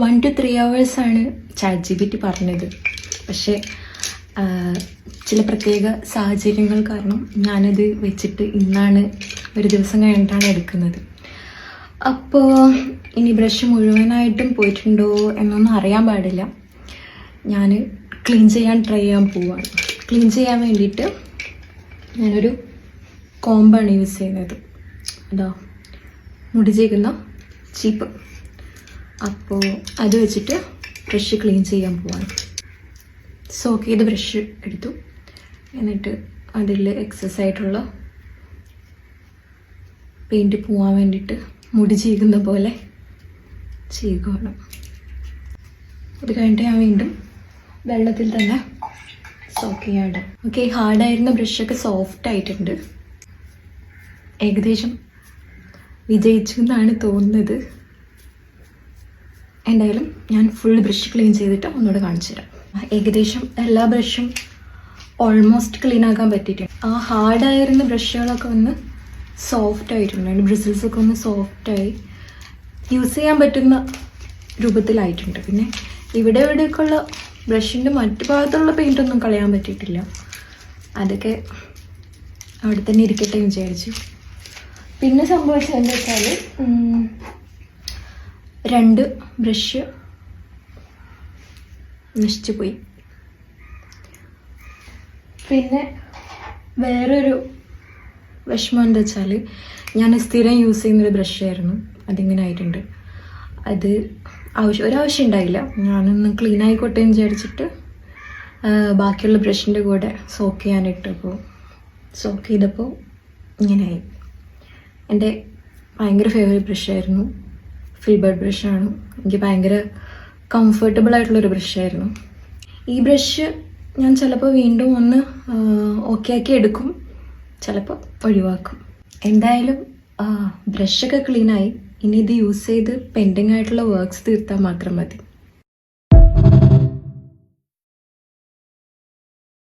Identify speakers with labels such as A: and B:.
A: 1 to 3 hours ആണ് ChatGPT പറഞ്ഞത്. പക്ഷേ ചില പ്രത്യേക സാഹചര്യങ്ങൾ കാരണം ഞാനത് വെച്ചിട്ട് ഇന്നാണ് ഒരു ദിവസം കഴിഞ്ഞിട്ടാണ് എടുക്കുന്നത്. അപ്പോൾ ഇനി ബ്രഷ് മുഴുവനായിട്ടും പോയിട്ടുണ്ടോ എന്നൊന്നും അറിയാൻ പാടില്ല. ഞാൻ ക്ലീൻ ചെയ്യാൻ ട്രൈ ചെയ്യാൻ പോവുകയാണ്. ക്ലീൻ ചെയ്യാൻ വേണ്ടിയിട്ട് ഞാനൊരു കോമ്പാണ് യൂസ് ചെയ്യുന്നത്. അതാ മുടി ചെയ്യുന്ന ചീപ്പ്. അപ്പോൾ അത് വെച്ചിട്ട് ബ്രഷ് ക്ലീൻ ചെയ്യാൻ പോവാണ്. സോക്ക് ചെയ്ത് ബ്രഷ് എടുത്തു. എന്നിട്ട് അതിൽ എക്സസ് ആയിട്ടുള്ള പെയിൻറ്റ് പോവാൻ വേണ്ടിയിട്ട് മുടി ചെയ്യുന്ന പോലെ ചെയ്യുകയാണ്. അത് കഴിഞ്ഞിട്ട് ഞാൻ വീണ്ടും വെള്ളത്തിൽ തന്നെ സോക്ക് ചെയ്യാണ്ട്. ഓക്കെ, ഹാർഡായിരുന്ന ബ്രഷൊക്കെ സോഫ്റ്റ് ആയിട്ടുണ്ട്. ഏകദേശം വിജയിച്ചു എന്നാണ് തോന്നുന്നത്. എന്തായാലും ഞാൻ ഫുൾ ബ്രഷ് ക്ലീൻ ചെയ്തിട്ട് ഒന്നുകൂടെ കാണിച്ചു തരാം. ഏകദേശം എല്ലാ ബ്രഷും ഓൾമോസ്റ്റ് ക്ലീൻ ആക്കാൻ പറ്റിയിട്ടുണ്ട്. ആ ഹാർഡായിരുന്ന ബ്രഷുകളൊക്കെ ഒന്ന് സോഫ്റ്റ് ആയിട്ടുണ്ട്. അതിൻ്റെ ബ്രിസിൽസൊക്കെ ഒന്ന് സോഫ്റ്റായി യൂസ് ചെയ്യാൻ പറ്റുന്ന രൂപത്തിലായിട്ടുണ്ട്. പിന്നെ ഇവിടെയൊക്കെയുള്ള ബ്രഷിൻ്റെ മറ്റു ഭാഗത്തുള്ള പെയിൻറ്റൊന്നും കളയാൻ പറ്റിയിട്ടില്ല. അതൊക്കെ അവിടെ തന്നെ ഇരിക്കട്ടെ എന്ന് വിചാരിച്ചു. പിന്നെ സംഭവിച്ചത് എന്താ വെച്ചാൽ 2 ബ്രഷ് നശിച്ചു പോയി. പിന്നെ വേറൊരു വിഷമം എന്താ വെച്ചാൽ ഞാൻ സ്ഥിരം യൂസ് ചെയ്യുന്നൊരു ബ്രഷായിരുന്നു. അതിങ്ങനെ ആയിട്ടുണ്ട്. അത് ഒരാവശ്യം ഉണ്ടായില്ല. ഞാനൊന്ന് ക്ലീൻ ആയിക്കോട്ടെ എന്ന് വിചാരിച്ചിട്ട് ബാക്കിയുള്ള ബ്രഷിൻ്റെ കൂടെ സോക്ക് ചെയ്യാനിട്ടപ്പോൾ സോക്ക് ചെയ്തപ്പോൾ ഇങ്ങനെയായി. എൻ്റെ ഭയങ്കര ഫേവറേറ്റ് ബ്രഷായിരുന്നു. ഫിൽബർട്ട് ബ്രഷാണ്. എനിക്ക് ഭയങ്കര കംഫർട്ടബിൾ ആയിട്ടുള്ളൊരു ബ്രഷായിരുന്നു. ഈ ബ്രഷ് ഞാൻ ചിലപ്പോൾ വീണ്ടും ഒന്ന് ഓക്കെ ആക്കി എടുക്കും, ചിലപ്പോൾ ഒഴിവാക്കും. എന്തായാലും ബ്രഷൊക്കെ ക്ലീനായി. ഇനി ഇത് യൂസ് ചെയ്ത് പെൻഡിങ് ആയിട്ടുള്ള വർക്ക്സ് തീർത്താൽ മാത്രം മതി.